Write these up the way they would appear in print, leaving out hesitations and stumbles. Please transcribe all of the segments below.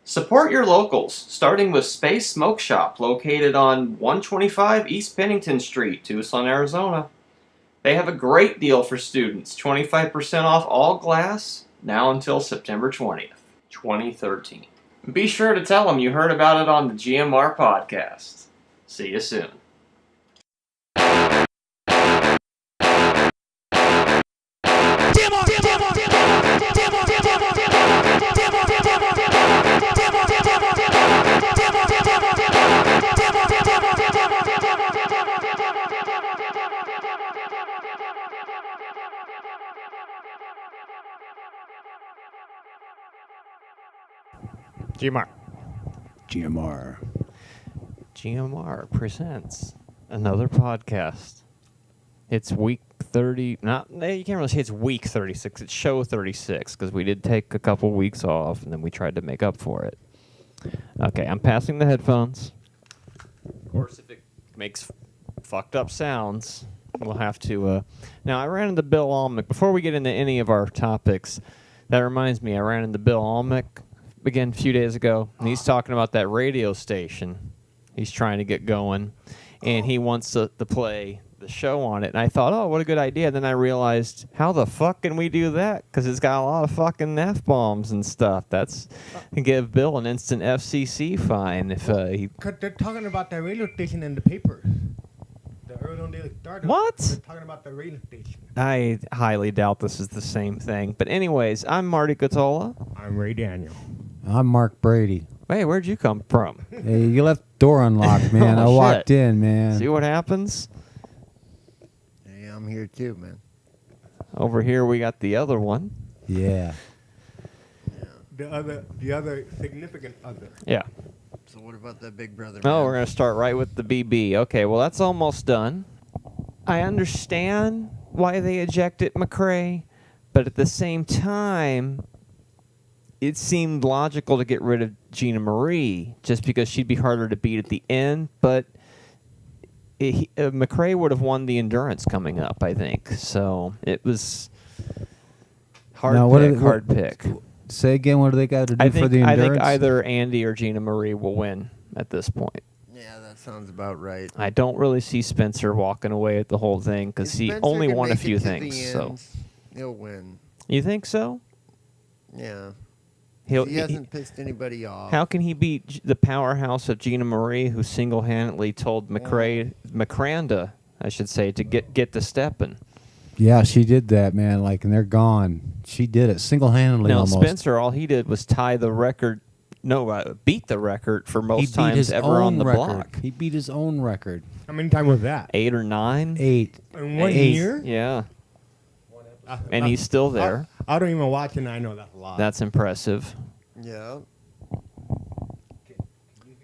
Support your locals, starting with Space Smoke Shop, located on 125 East Pennington Street, Tucson, Arizona. They have a great deal for students, 25% off all glass, now until September 20th, 2013. Be sure to tell them you heard about it on the GMR Podcast. See you soon. GMR presents another podcast. It's week 30. You can't really say it's week 36. It's show 36 because we did take a couple weeks off and then we tried to make up for it. Okay, I'm passing the headphones. Of course, if it makes fucked up sounds, we'll have to... Now, I ran into Bill Almec. Before we get into any of our topics, that reminds me, I ran into Bill Almec again a few days ago, and he's talking about that radio station he's trying to get going, and he wants to play the show on it. And I thought, oh, what a good idea. Then I realized, how the fuck can we do that? Because it's got a lot of fucking F-bombs and stuff. That's can give Bill an instant FCC fine if he... Because they're talking about that radio station in the paper. The Arizona Daily Star. What? They're talking about the radio station. I highly doubt this is the same thing. But anyways, I'm Marty Gatola. I'm Ray Daniel. I'm Mark Brady. Hey, where'd you come from? Hey, you left the door unlocked, man. Oh, I shit. walked in, man. See what happens? Hey, I'm here too, man. Over here we got the other one. Yeah. The other significant other. Yeah. So what about that big brother? Oh, man? we're going to start right with the BB. Okay, well, that's almost done. I understand why they ejected McRae, but at the same time, it seemed logical to get rid of Gina Marie just because she'd be harder to beat at the end, but McRae would have won the endurance coming up, I think. So it was hard pick. Say again, what do they got to do for the endurance? I think either Andy or Gina Marie will win at this point. Yeah, that sounds about right. I don't really see Spencer walking away at the whole thing because he only won a few things. So he'll win. You think so? Yeah. He hasn't pissed anybody off. How can he beat the powerhouse of Gina Marie, who single-handedly told McCranda, I should say, to get to stepping? Yeah, she did that, man. And they're gone. She did it single-handedly almost. Spencer, all he did was tie the record. No, beat the record for most times ever on the block. He beat his own record. How many times was that? 8 or 9. 8. In 1 year? Yeah. And he's still there. I don't even watch it, and I know that's a lot. That's impressive. Yeah.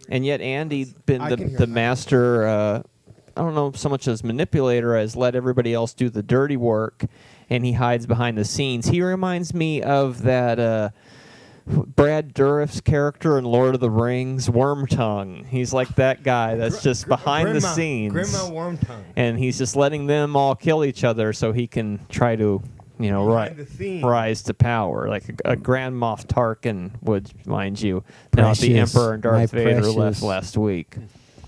And yet Andy been the master, I don't know so much as manipulator as let everybody else do the dirty work, and he hides behind the scenes. He reminds me of that Brad Dourif's character in Lord of the Rings, Wormtongue. He's like that guy that's just behind the scenes. Grandma Wormtongue. And he's just letting them all kill each other so he can try to... rise to power, like a Grand Moff Tarkin would, mind you. Not the Emperor and Darth Vader left last week.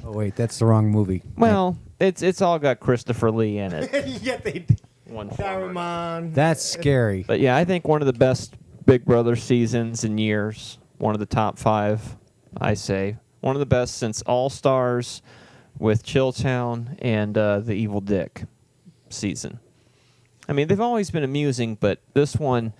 Oh, wait, that's the wrong movie. Well, it's all got Christopher Lee in it. Yeah, they did. One Saruman. That's scary. But yeah, I think one of the best Big Brother seasons in years. One of the top 5, I say. One of the best since All Stars with Chilltown and the Evil Dick season. I mean, they've always been amusing, but this one,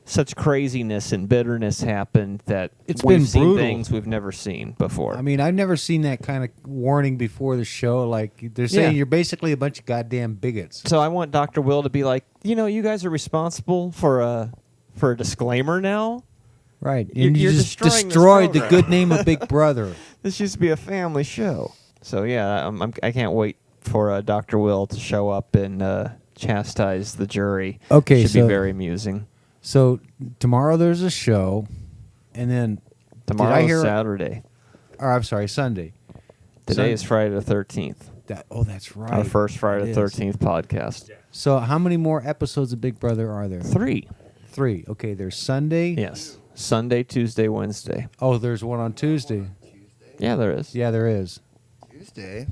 such craziness and bitterness happened that we've seen things we've never seen before. I mean, I've never seen that kind of warning before the show. Like, they're saying you're basically a bunch of goddamn bigots. So I want Dr. Will to be like, you guys are responsible for a disclaimer now? Right. And you just destroyed the good name of Big Brother. This used to be a family show. So, yeah, I can't wait for Dr. Will to show up and... chastise the jury. Okay, should be very amusing. So tomorrow there's a show, and then tomorrow's Saturday. Or I'm sorry, Sunday. Today is Friday the 13th. That's right. Our first Friday the 13th podcast. Yeah. So how many more episodes of Big Brother are there? 3. 3. Okay, there's Sunday. Yes. Sunday, Tuesday, Wednesday. Oh, there's one on Tuesday. Yeah, there is. Yeah, there is. Tuesday.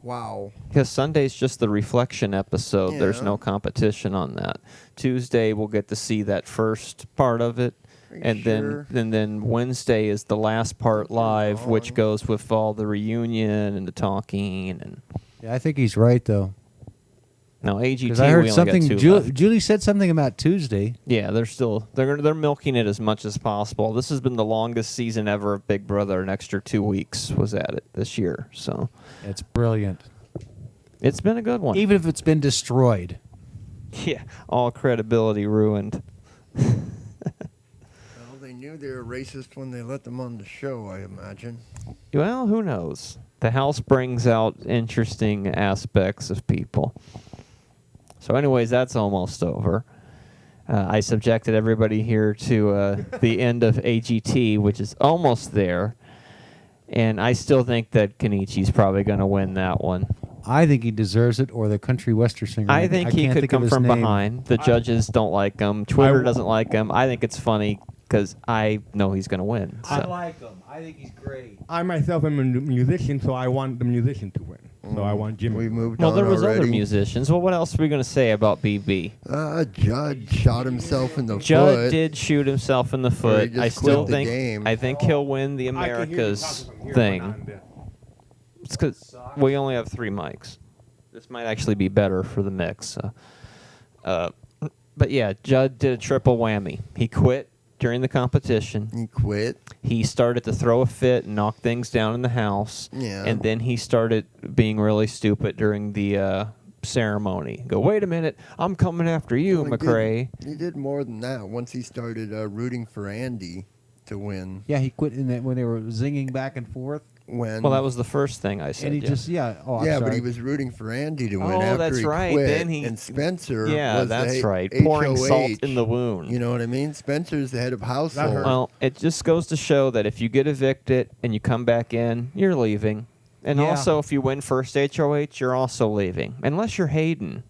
Wow. Because Sunday's just the reflection episode. Yeah. There's no competition on that. Tuesday, we'll get to see that first part of it. Are you And sure? then Wednesday is the last part live, which wrong. goes with all the reunion and the talking. And Yeah, I think he's right though. no, AGT, Because I we heard only something. got two left. Julie said something about Tuesday. Yeah, they're milking it as much as possible. This has been the longest season ever of Big Brother. An extra 2 weeks was at it this year, so It's brilliant. it's been a good one. Even if it's been destroyed. Yeah, all credibility ruined. Well, they knew they were racist when they let them on the show, I imagine. Well, who knows? The house brings out interesting aspects of people. So anyways, that's almost over. I subjected everybody here to the end of AGT, which is almost there. And I still think that Kenichi's probably going to win that one. I think he deserves it, or the country western singer. I think he can't could think of come his from name. behind. The judges don't like him. Twitter doesn't like him. I think it's funny because I know he's going to win. So. I like him. I think he's great. I myself am a musician, so I want the musician to win. So I want Jimmy. We moved Well, on there was already. other musicians. Well, what else are we going to say about BB? Judd shot himself in the Judd foot. did shoot himself in the Or he foot. just I still quit the think game. I think he'll win the I can hear you Americas talking from here, thing. but not there. It's because we only have 3 mics. This might actually be better for the mix. But yeah, Judd did a triple whammy. He quit during the competition. He quit. He started to throw a fit and knock things down in the house. Yeah. And then he started being really stupid during the ceremony. Go, wait a minute, I'm coming after you, Well, McRae. He did more than that once he started rooting for Andy to win. Yeah, he quit in that when they were zinging back and forth. When Well, that was the first thing I said. And he yeah. just, I'm yeah, but sorry. he was rooting for Andy to win Oh, after that's he right. quit. Then he- and Spencer Yeah, was that's the right. HOH. Pouring salt in the wound. You know what I mean? Spencer's the head of household. hurt. Well, it just goes to show that if you get evicted and you come back in, you're leaving. And Yeah. also, if you win first HOH, you're also leaving. Unless you're Hayden,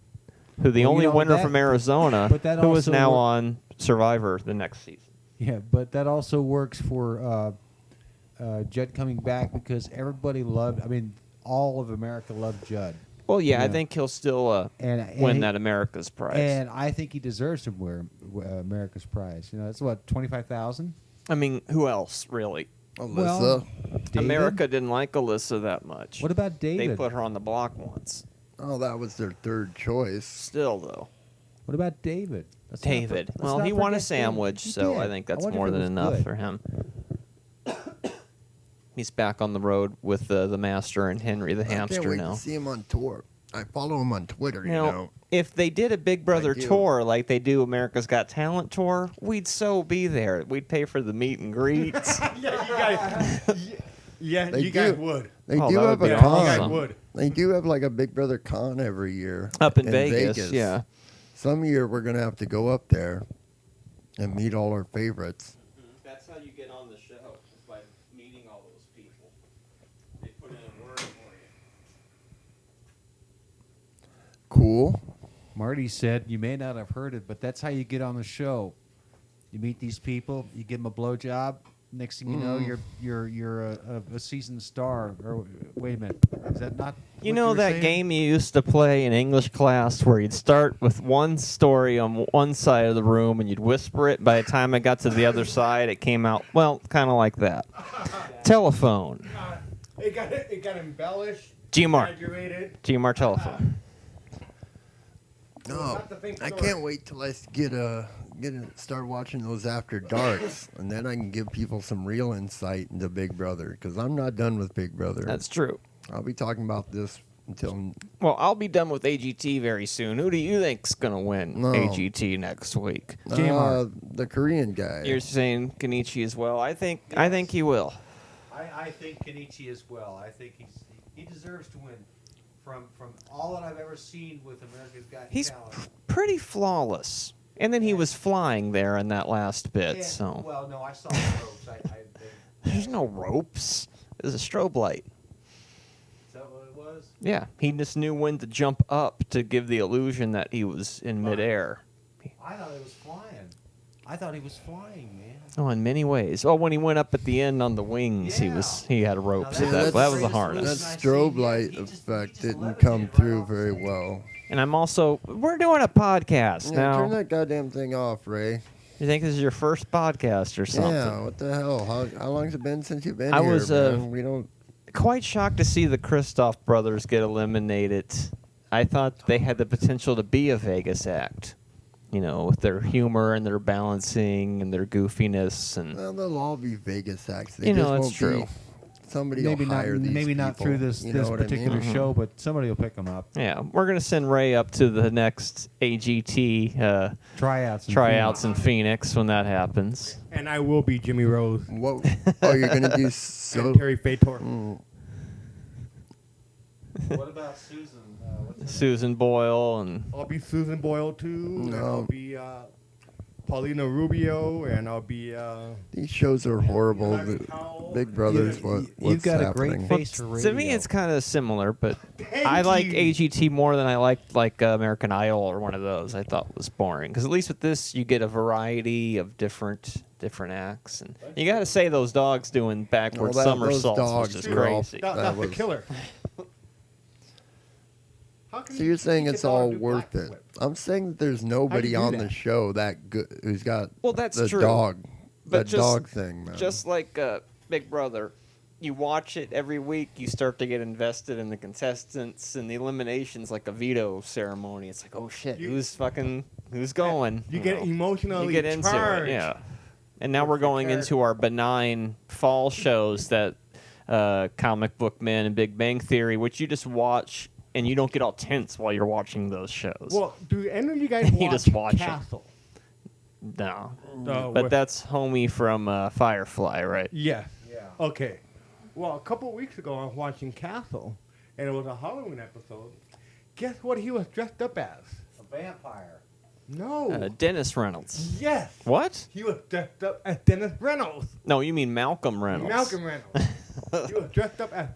who the Well, only winner that- from Arizona, but that who is also now wor- on Survivor the next season. Yeah, but that also works for Judd coming back because everybody loved. I mean, all of America loved Judd, Well, yeah, I Yeah. think he'll still and win he- that America's prize. And I think he deserves to wear America's prize. You know, that's what 25,000. I mean, who else, really? Alyssa. Well, David? America didn't like Alyssa that much. What about David? They put her on the block once. Oh, that was their third choice. Still, though. What about David? Let's not David. let's Well, not he won a forget David. sandwich, He so did. I think that's wonder more if it than was enough good. for him. He's back on the road with the master and Henry the I can't hamster wait now. to see him on tour. I follow him on Twitter, you Now, know. if they did a Big Brother do. tour like they do America's Got Talent tour, we'd so be there. We'd pay for the meet and greets. Yeah, you guys. Yeah, They you guys do. would. They Oh, do that have would a be con. You guys awesome. would. They do have like a Big Brother con every year. Up in Vegas, yeah. Some year we're going to have to go up there and meet all our favorites. That's how you get on the show, is by meeting all those people. They put in a word for you. Cool. Marty said, you may not have heard it, but that's how you get on the show. You meet these people, you give them a blowjob. Next thing you know, you're a seasoned star. Or wait a minute, is that not? You what know were that saying? game you used to play in English class where you'd start with one story on one side of the room and you'd whisper it. By the time it got to the other side, it came out, well, kind of like that. Telephone. It got embellished. GMR. Exaggerated. GMR telephone. No, not the thing I story. can't wait till I start watching those after darks, and then I can give people some real insight into Big Brother, because I'm not done with Big Brother. That's true. I'll be talking about this until Well, I'll be done with AGT very soon. Who do you think's going to win No. AGT next week? GMR. the Korean guy. You're saying Kenichi as well. I think he will. I think Kenichi as well. I think he deserves to win. From all that I've ever seen with America's Got He's Talent. pretty flawless. And then he was flying there in that last bit, Yeah, so. well, no, I saw the ropes. There's no ropes. There's a strobe light. Is that what it was? Yeah, he just knew when to jump up to give the illusion that he was in midair. I thought it was flying. I thought he was flying, man. Oh, in many ways. Oh, when he went up at the end on the wings, he had a rope. So that was a That harness. strobe light effect didn't come through very well. And we're doing a podcast Yeah, now. turn that goddamn thing off, Ray. You think this is your first podcast or something? Yeah, what the hell? How long's it been since you've been I here, was, man? We don't. Quite shocked to see the Kristoff brothers get eliminated. I thought they had the potential to be a Vegas act. You know, with their humor and their balancing and their goofiness and. Well, they'll all be Vegas acts. They You know, just that's won't true. Be, somebody Maybe will not. hire these Maybe not people, through this you know this what I mean? particular show, but somebody will pick them up. Yeah, we're gonna send Ray up to the next AGT Tryouts. in Phoenix when that happens. And I will be Jimmy Rose What? Oh, you're gonna do so. and Terry Fator. What about Susan? Susan Boyle and I'll be Susan Boyle too. And No. I'll be Paulina Rubio, and I'll be. These shows are horrible. Larry The Powell. Big Brother's You've what's got a happening. great face for radio. to me it's kind of similar, but Thank I like you. AGT more than I liked American Idol or one of those. I thought was boring because at least with this you get a variety of different acts, and you got to say those dogs doing backward Those somersaults dogs was just were all- crazy. That's the was- killer. How can So you're saying make a it's dog all do worth black it? flip? I'm saying that there's nobody do on that? the show that good who's got Well, that's the true. dog, But that just- dog thing, man. Just like Big Brother, you watch it every week, you start to get invested in the contestants, and the elimination's like a veto ceremony. It's like, oh shit, who's going? You get know? emotionally You get into charged. it, yeah. And now we're With the going into our benign fall shows that Comic Book Man and Big Bang Theory, which you just watch and you don't get all tense while you're watching those shows. Well, do any of you guys You watch just watch it. Castle? No. But But that's homie from Firefly, right? yes. Yeah. Okay. Well, a couple of weeks ago, I was watching Castle, and it was a Halloween episode. Guess what he was dressed up as? A vampire. No. Dennis Reynolds. Yes. What? He was dressed up as Dennis Reynolds. No, you mean Malcolm Reynolds. Malcolm Reynolds. He was dressed up as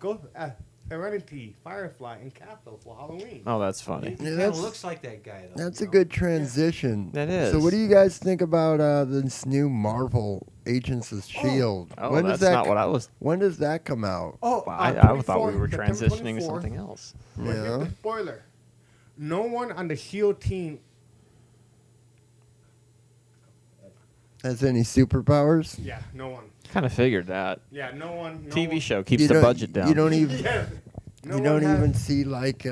Serenity, Firefly, and Castle for Halloween. Oh, that's funny. He Yeah, kind of that's- looks like that guy, though. That's a you know? good transition. That is. So, what do you guys think about this new Marvel Agents of S.H.I.E.L.D.? Oh, when that's does that not what I was. When does that come out? Oh, I thought we were September transitioning to 24th. something else. But here's Yeah. the spoiler. No one on the S.H.I.E.L.D. team. Has any superpowers? Yeah, no one. Kind of figured that. Yeah, no one. No TV one. show keeps You the don't- budget down. You don't even. Yes. No you one don't has- even see like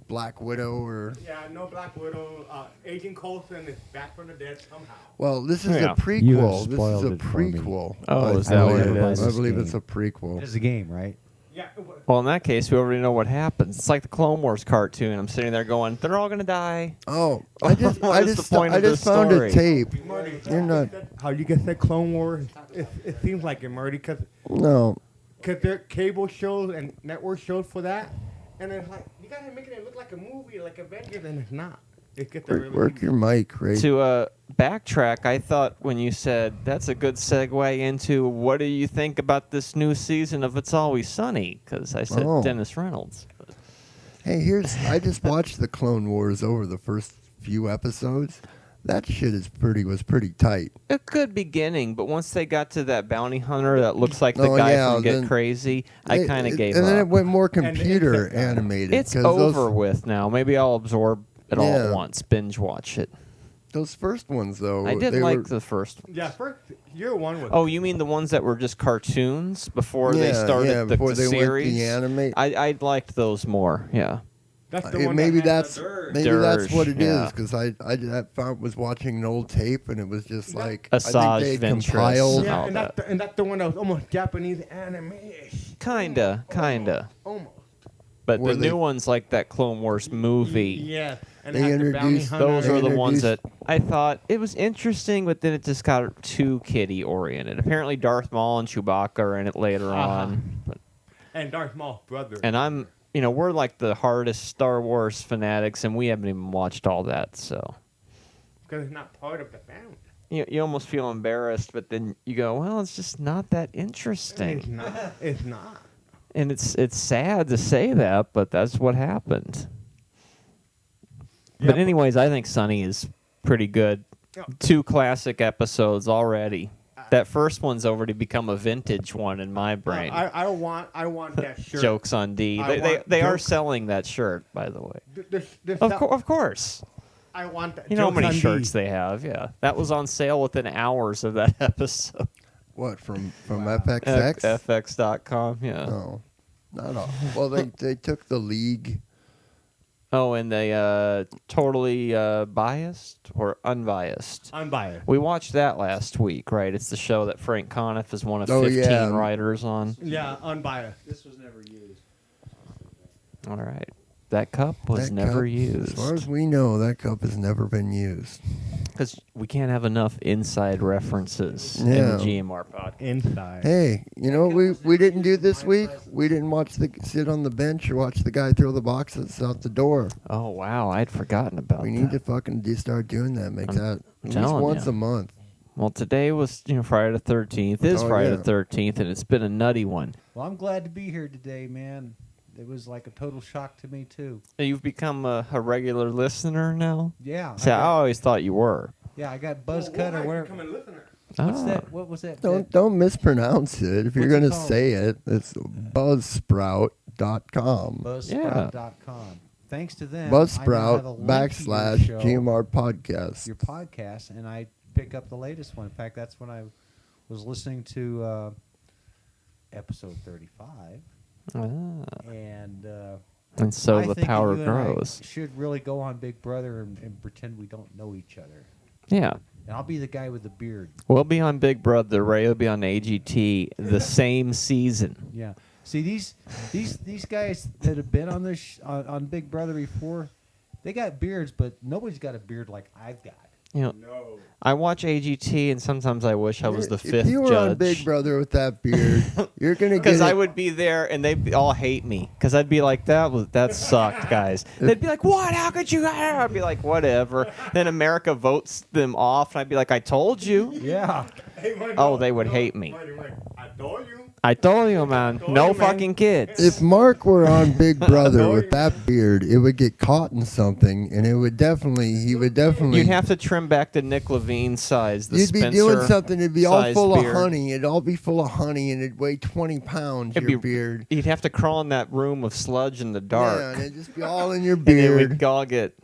Black Widow or. Yeah, no Black Widow. Agent Coulson is back from the dead somehow. Well, this is Yeah. a prequel. You have This is spoiled a it for me. prequel. Oh, I is that what it believe. is? I believe This it's a prequel. It's a game, right? Yeah. Well, in that case, we already know what happens. It's like the Clone Wars cartoon. I'm sitting there going, they're all going to die. Oh, I just, What I is just, the point I of this just found story? a tape. Marty, You're not. how you get said Clone Wars? It seems like it, Marty, because No, there are cable shows and network shows for that, and it's like you guys are making it look like a movie, like Avengers, and it's not. It gets work your mic, Ray. To backtrack, I thought when you said that's a good segue into what do you think about this new season of It's Always Sunny? Because I said Oh. Dennis Reynolds. Hey, I just watched the Clone Wars over the first few episodes. That shit was pretty tight. A good beginning, but once they got to that bounty hunter that looks like the Oh, guy yeah, from Get then Crazy, I kind of gave and up. then it went more And computer it's, animated. It's 'cause over with now. Maybe I'll absorb it all Yeah. at once, binge watch it. Those first ones, though, I did they like were, the first. Yeah, first year one was. Oh, you mean the ones that were just cartoons before they Yeah, started yeah, the, before the they went series? the anime. I liked those more. Yeah. That's the one. Maybe that that's had maybe that's what Dirge, it is yeah. because I was watching an old tape and it was just Yeah. like Asajj I think they Ventress. compiled. Yeah, all and that. that's the one that was almost Japanese anime-ish. Kinda. Almost. But Were the they- new ones, like that Clone Wars movie, Yeah, and They it had the bounty introduced- hunter. those They are the ones that introduced- I thought it was interesting, but then it just got too kiddie oriented. Apparently, Darth Maul and Chewbacca are in it later on. But, and Darth Maul's brother. and we're like the hardest Star Wars fanatics, and we haven't even watched all that. So because it's not part of the family. you almost feel embarrassed, but then you go, well, it's just not that It's interesting. not. It's not. And it's sad to say that, but that's what happened. Yeah, But anyways, I think Sunny is pretty good. 2 classic episodes already. That first one's already become a vintage one in my brain. I want that shirt. Jokes on D. They are selling that shirt, by the way. Of course. I want that. You know how Jokes many on shirts D. they have? Yeah, that was on sale within hours of that episode. What from FXX? FX.com. Yeah. No, not all. Well, they took the league. Oh, and they totally biased or unbiased? Unbiased. We watched that last week, right? It's the show that Frank Conniff is one of Oh, 15 yeah. writers on. Yeah, unbiased. This was never used. All right. That cup was That never cup, used. As far as we know, that cup has never been used. Because we can't have enough inside references in Yeah. the GMR podcast. Inside. Hey, you know what we didn't do this week? We didn't sit on the bench or watch the guy throw the boxes out the door. Oh, wow. I'd forgotten about We that. need to fucking start doing that. Make that at least telling once ya. a month. Well, today was Friday the 13th. It is Oh, Friday yeah. the 13th, and it's been a nutty one. Well, I'm glad to be here today, man. It was like a total shock to me too. You've become a regular listener now? Yeah. See, I always thought you were. Yeah, I got buzz cut or whatever. Become a listener. What's Ah. that? What was that? Don't mispronounce it. If you're What's it gonna called? say it, it's buzzsprout.com. Buzzsprout.com. Thanks to them, Buzzsprout I now have a link to your show, /GMR Podcast. your podcast, and I pick up the latest one. In fact, that's when I was listening to episode 35, and And so I the think power you and I grows. should really go on Big Brother and pretend we don't know each other. Yeah. And I'll be the guy with the beard. We'll be on Big Brother. Ray will be on AGT the same season. Yeah. See these guys that have been on this on Big Brother before, they got beards, but nobody's got a beard like I've got. No. I watch AGT, and sometimes I wish I was the fifth If you were judge. on Big Brother with that beard, you're gonna get Because I it. would be there, and they'd all hate me. Because I'd be like, that sucked, guys. They'd be like, what? How could you? I'd be like, whatever. Then America votes them off, and I'd be like, I told you. Yeah. Oh, they would hate me. I told you. I told you, man. No you, man. fucking kids. If Mark were on Big Brother with that beard, it would get caught in something, and he would definitely. You'd have to trim back to Nick Levine's size. The You'd be Spencer doing something. It'd be all size full beard. of honey. It'd all be full of honey, and it'd weigh 20 pounds. It'd Your be- beard. You'd have to crawl in that room of sludge in the dark. Yeah, and it'd just be all in your And it beard. would all get.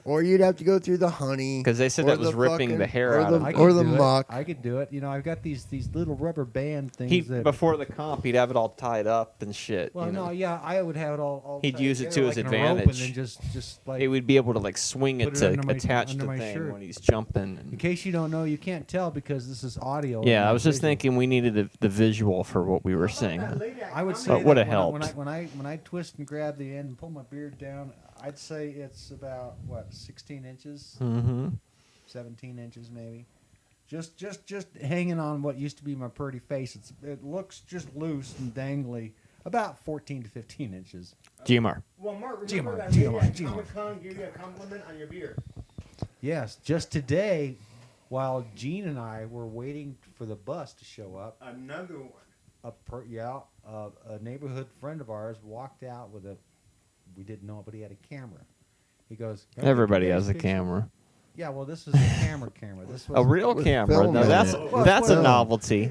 Or you'd have to go through the honey. 'Cause they said or that was the ripping fucking- the hair or out the, of I it. could or the do it. muck. I could do it. You know, I've got these little rubber band things He that. before the comp, he'd have it all tied up and shit. Well, you know? no, yeah, I would have it all He'd tied use it together to his like in a rope advantage. and then just like He would be able to like swing it Put it to under my- attach under the my thing shirt. when he's jumping. In case you don't know, you can't tell because this is audio. and Yeah, not I was just visual. thinking we needed the visual for what we were saying. I would say But that would've when helped. when I twist and grab the end and pull my beard down, I'd say it's about 16 inches, Mm-hmm. 17 inches maybe. Just hanging on what used to be my pretty face. It looks just loose and dangly. About 14 to 15 inches. GMR. Well, Mark, GMR, remember that GMR, lady at GMR. Comic-Con gave you a compliment on your beard. Yes, just today, while Gene and I were waiting for the bus to show up, Another one. a neighborhood friend of ours walked out with a. We didn't know, but he had a camera. He goes. "Can I take Everybody today's has a picture?" camera. Yeah, well, this is a camera. This was A real with camera. film Now in that's it. Well, that's a well- novelty.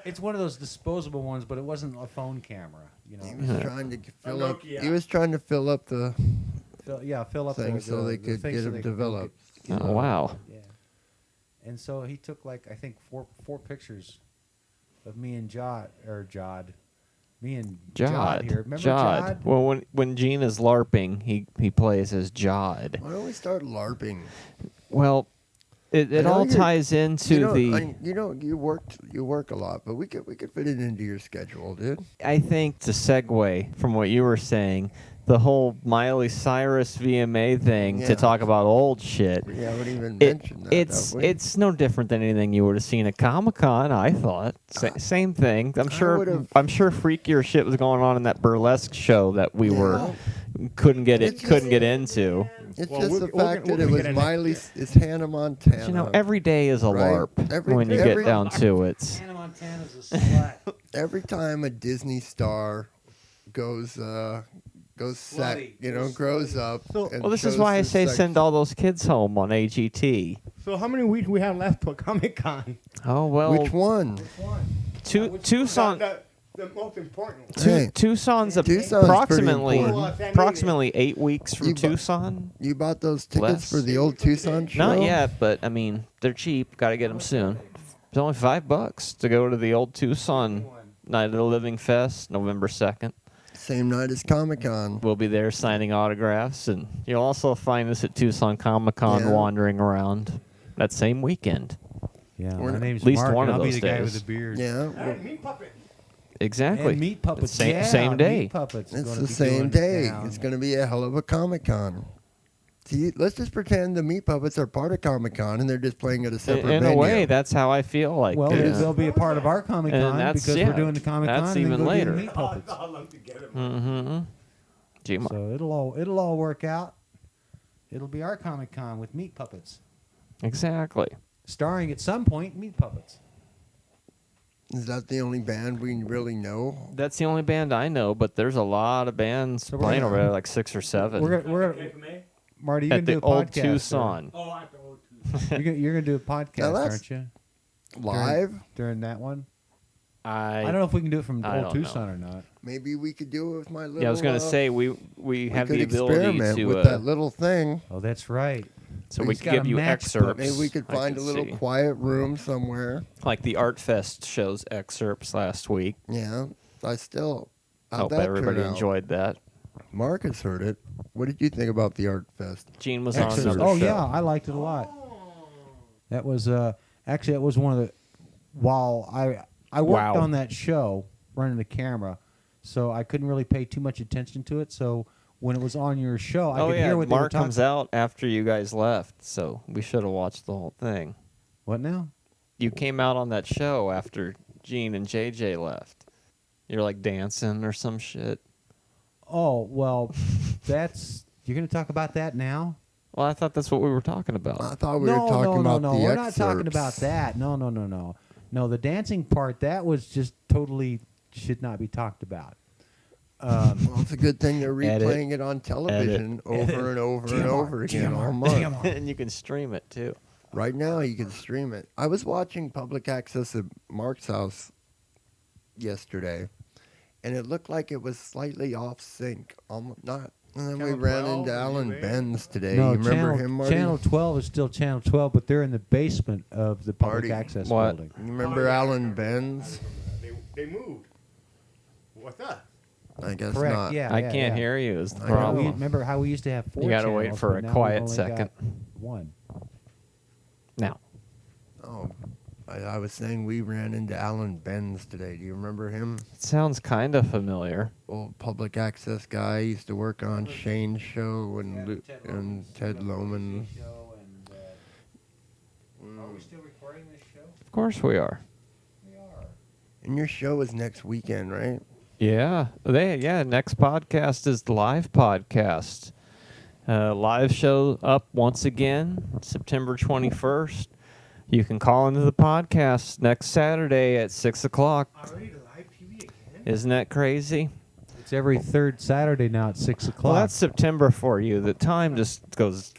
It's one of those disposable ones, but it wasn't a phone camera. You know. He was trying to fill up. Nokia. He was trying to fill up the Fill up thing the, so they the could thing get so him they could developed. Oh, wow. Yeah. And so he took like I think four pictures of me and Jod. Me and Jod here. Remember Jod? Well, when Gene is LARPing, he plays as Jod. Why don't we start LARPing? Well, it I know all you're- ties into you work a lot, but we could fit it into your schedule, dude. I think to segue from what you were saying, the whole Miley Cyrus VMA thing Yeah. to talk about old shit. We haven't even mentioned that. have we? It's no different than anything you would have seen at Comic-Con. I thought same thing. I'm sure freakier shit was going on in that burlesque show that we couldn't get into. It's Well, just we're- the we're fact gonna- that it we're was gonna- Miley's. It's Hannah Montana. You know, every day is a Right. LARP when you get down to it. Hannah Montana's a slut. Every time a Disney star goes Bloody. grows up. So- and Well, this is shows why I his say sex- send all those kids home on AGT. So how many weeks we have left till Comic-Con? Oh well, Which one? Tucson. The most important one. Hey, Tucson's Tucson's approximately pretty important. approximately 8 weeks from You bu- Tucson. You bought those tickets Less. for the old Tucson show? Not yet, but I mean they're cheap. Got to get them soon. It's only $5 to go to the old Tucson Night of the Living Fest, November 2nd. Same night as Comic-Con. We'll be there signing autographs, and you'll also find us at Tucson Comic-Con Yeah. wandering around that same weekend. Yeah, We're my not- name's At least Mark, one and of I'll be those the guy days. with the beard. Yeah, Hey, meat puppet. Exactly. And meat puppets. Same, yeah, same day. Meat puppets. it's gonna the be same doing day. down. It's going to be a hell of a Comic-Con. See, let's just pretend the Meat Puppets are part of Comic-Con and they're just playing at a separate In venue. a way, that's how I feel like. Well, it. they'll be a part of our Comic And Con that's- because yeah, we're doing the Comic Con. that's and then even go do the later. Meat puppets. All lumped together. Mm-hmm. GMR. So it'll all work out. It'll be our Comic Con with Meat Puppets, Exactly. starring at some point Meat Puppets. Is that the only band we really know? That's the only band I know, but there's a lot of bands So we're playing gonna- over there, like 6 or 7. We're Okay for me? Marty, you're at gonna the do a old podcast. Tucson. Oh, I have to old Tucson. You're gonna do a podcast, that's- aren't you? Live? During that one. I I don't know if we can do it from I old don't Tucson or not. Maybe we could do it with my little... Yeah, I was gonna uh, say we we have could the ability experiment to with that little thing. Oh, that's right. so we He's could got give a you matchbook. excerpts. Maybe we could I find a little see. quiet room somewhere. Like the Art Fest shows excerpts last week. Yeah, I still... How'd Hope that everybody turn out? enjoyed that. Marcus heard it. What did you think about the Art Fest? Gene was on Excerpts. another Oh show. yeah, I liked it a lot. That was actually that was one of the while I worked Wow. on that show running the camera, so I couldn't really pay too much attention to it. So when it was on your show, I Oh could yeah, hear what they were Mark talking. comes out after you guys left, so we should have watched the whole thing. What now? You came out on that show after Gene and JJ left. You're like dancing or some shit. Oh well, that's you're going to talk about that now. Well, I thought that's what we were talking about. I thought we were talking no, about no. the We're not talking about excerpts. that. No. No, the dancing part that was just totally should not be talked about. Well, it's a good thing they're Edit. replaying it on television over and over and over again all month. And you can stream it too. Right now, you can stream it. I was watching public access at Mark's house yesterday, and it looked like it was slightly off sync. Almost not. And then we Channel ran 12, into Alan anyway. Benz today. No, you remember channel, him, Marty? Channel 12 is still Channel 12, but they're in the basement of the public Marty. access What? building. You remember Oh, yeah. Alan Benz? They moved. What's up? I guess Correct, not. yeah. I can't hear you. Is the I know. problem? Remember how we used to have 4 You gotta channels, wait for but a now quiet we've only got second. 1. Now, Oh, I was saying we ran into Alan Benz today. Do you remember him? it sounds kind of familiar. Old public access guy. He used to work on Shane's show and Ted Loman. Are we still recording this show? Of course we are. We are. And your show is next weekend, right? Yeah. Next podcast is the live podcast. Live show up once again, September 21st. You can call into the podcast next Saturday at 6 o'clock. Already the live TV again? Isn't that crazy? It's every third Saturday now at 6 o'clock. Well, that's September for you. The time just goes,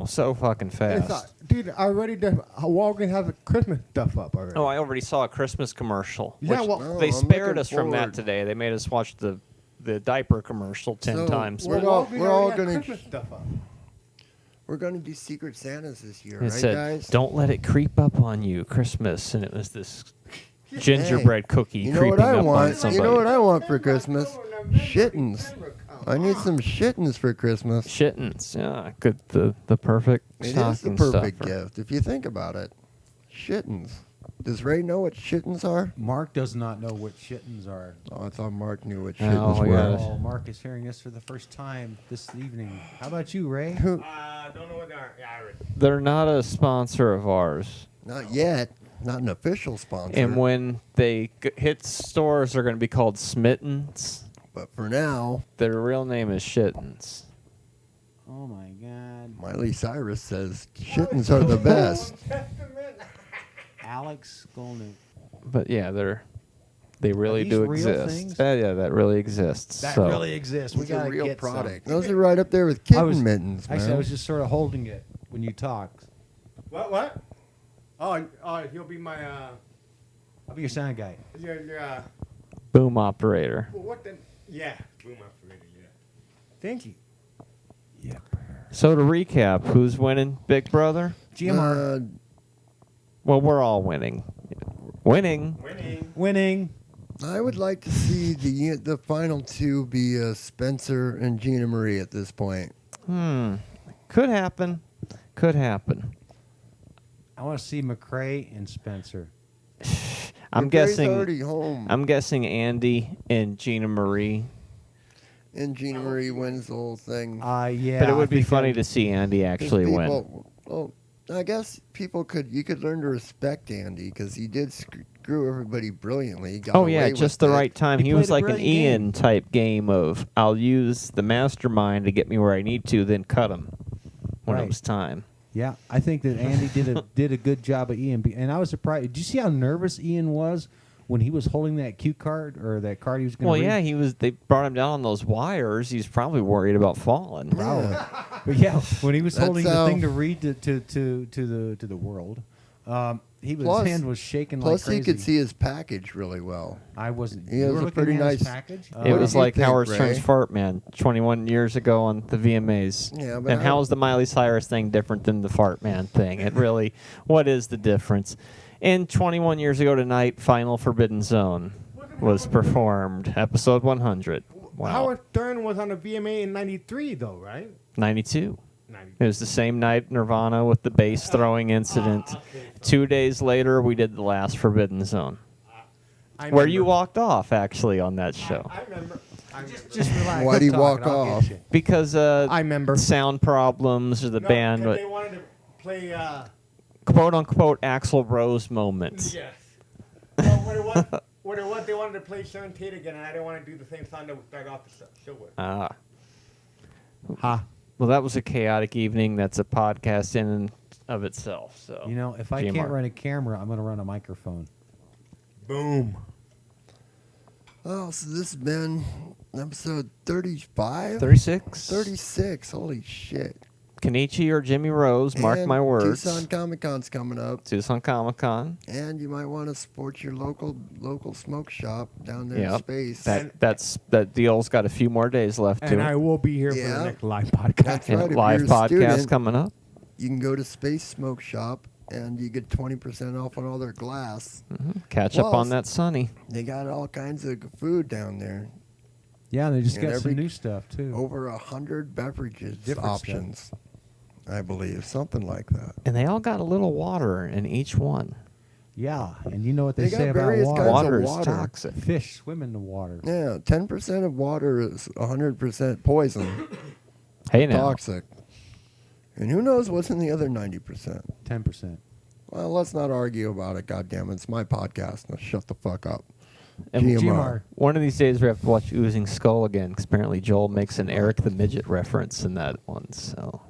so fucking It's, fast. dude, already Walgreens has the Christmas stuff up already. Oh, I already saw a Christmas commercial. Yeah, which well- Oh, they I'm spared looking us from that forward. today. They made us watch the diaper commercial 10 So, times. we're Well, all- Walgreens we're all already had gonna- Christmas stuff up. We're going to do Secret Santas this year, It right, said, guys? "Don't let it creep up on you, Christmas," and it was this gingerbread cookie You know creeping what I up on want? somebody. You know what I want for Christmas? Shittens. I need some shittens for Christmas. Shittens, yeah, good. The perfect It is stocking the perfect stuffer. gift if you think about it. Shittens. Does Ray know what shittens are? Mark does not know what shittens are. Oh, I thought Mark knew what No, shittens we were. gotta- Oh, Mark is hearing this for the first time this evening. How about you, Ray? Don't know what they are. Yeah, I read. They're not a sponsor of ours, Not yet. Not an official sponsor. and when they hit stores, they're going to be called Smittens. But for now, Their real name is Shittens. Oh my God. Miley Cyrus says shittens are the best. Alex Golnick. But yeah, they're They really these do real exist. things? Yeah, that really exists. That so. really exists. We It's a got to real get product. some. Those are right up there with I kitten was- mittens, man. Actually, I was just sort of holding it when you talked. What? Oh, he'll be my I'll be your sound guy. your Boom operator. what the? Yeah, boom operator. Yeah. Thank you. Yep. So to recap, who's winning, Big Brother? GMR. Well, we're all winning. Winning. Winning. I would like to see the final two be Spencer and Gina Marie at this point. Could happen. Could happen. I want to see McCrae and Spencer. I'm McRae's guessing. already home, I'm guessing Andy and Gina Marie. and Gina Marie wins the whole thing. Yeah. But it would I be think funny that- to see Andy 'Cause actually win. Well, I guess you could learn to respect Andy because he did screw everybody brilliantly. He got Oh yeah, away just with the it. right time. He He was played a like an brilliant Ian game. type game of I'll use the mastermind to get me where I need to, then cut him when Right. it was time. Yeah, I think that Andy did a good job of Ian, and I was surprised. Did you see how nervous Ian was when he was holding that cue card or that card he was going to Well, read? yeah, he was. They brought him down on those wires. He's probably worried about falling. Probably. But yeah, when he was That's holding the how- thing to read to the world, his Plus- hand was shaking Plus, like crazy. he could see his package really well. I wasn't. He you has were a looking pretty at his nice- package. It What do was you like think, Howard Ray? Stern's Fart Man 21 years ago on the VMAs. Yeah, but and how is the Miley Cyrus thing different than the Fart Man thing? It really, what is the difference? And 21 years ago tonight, Final Forbidden Zone was performed, episode 100. Wow. Howard Stern was on the VMA in '93, though, right? 92. It was the same night Nirvana with the bass throwing incident. 2 days later, we did the last Forbidden Zone, where you walked off actually on that show I remember. Just relax. Why'd he Keep talking, walk I'll get off? you. because I remember. sound problems or the band, They wanted to play. quote unquote Axl Rose moments. Yes. Well, what it was, they wanted to play Sharon Tate again, and I didn't want to do the same song that we started off the show with. Ah. Ha. Well, that was a chaotic evening. That's a podcast in and of itself. So You know, if I GMR. can't run a camera, I'm going to run a microphone. Boom. Oh, so this has been episode 35? 36. 36. Holy shit. Kenichi or Jimmy Rose, mark And my words. Tucson Comic Con's coming up. Tucson Comic Con. And you might want to support your local smoke shop down there in Yep. space. That deal's got a few more days left to And it. I will be here for Yeah. the next live podcast. That's And right. If live you're a podcast student, coming up. you can go to Space Smoke Shop and you get 20% off on all their glass. Catch up Plus- on that Sunny. They got all kinds of food down there. Yeah, and they just And got every- some new stuff, too. Over 100 beverages Different options, I believe. Something like that. And they all got a little water in each one. Yeah, and you know what they They say got about various water. kinds of Water is water. toxic. Fish swim in the water. Yeah, 10% of water is 100% poison, Hey now. toxic. And who knows what's in the other 90%? 10%. Well, let's not argue about it, goddammit. It's my podcast. Now shut the fuck up. And GMR. One of these days we have to watch Oozing Skull again, because apparently Joel makes an Eric the Midget reference in that one. So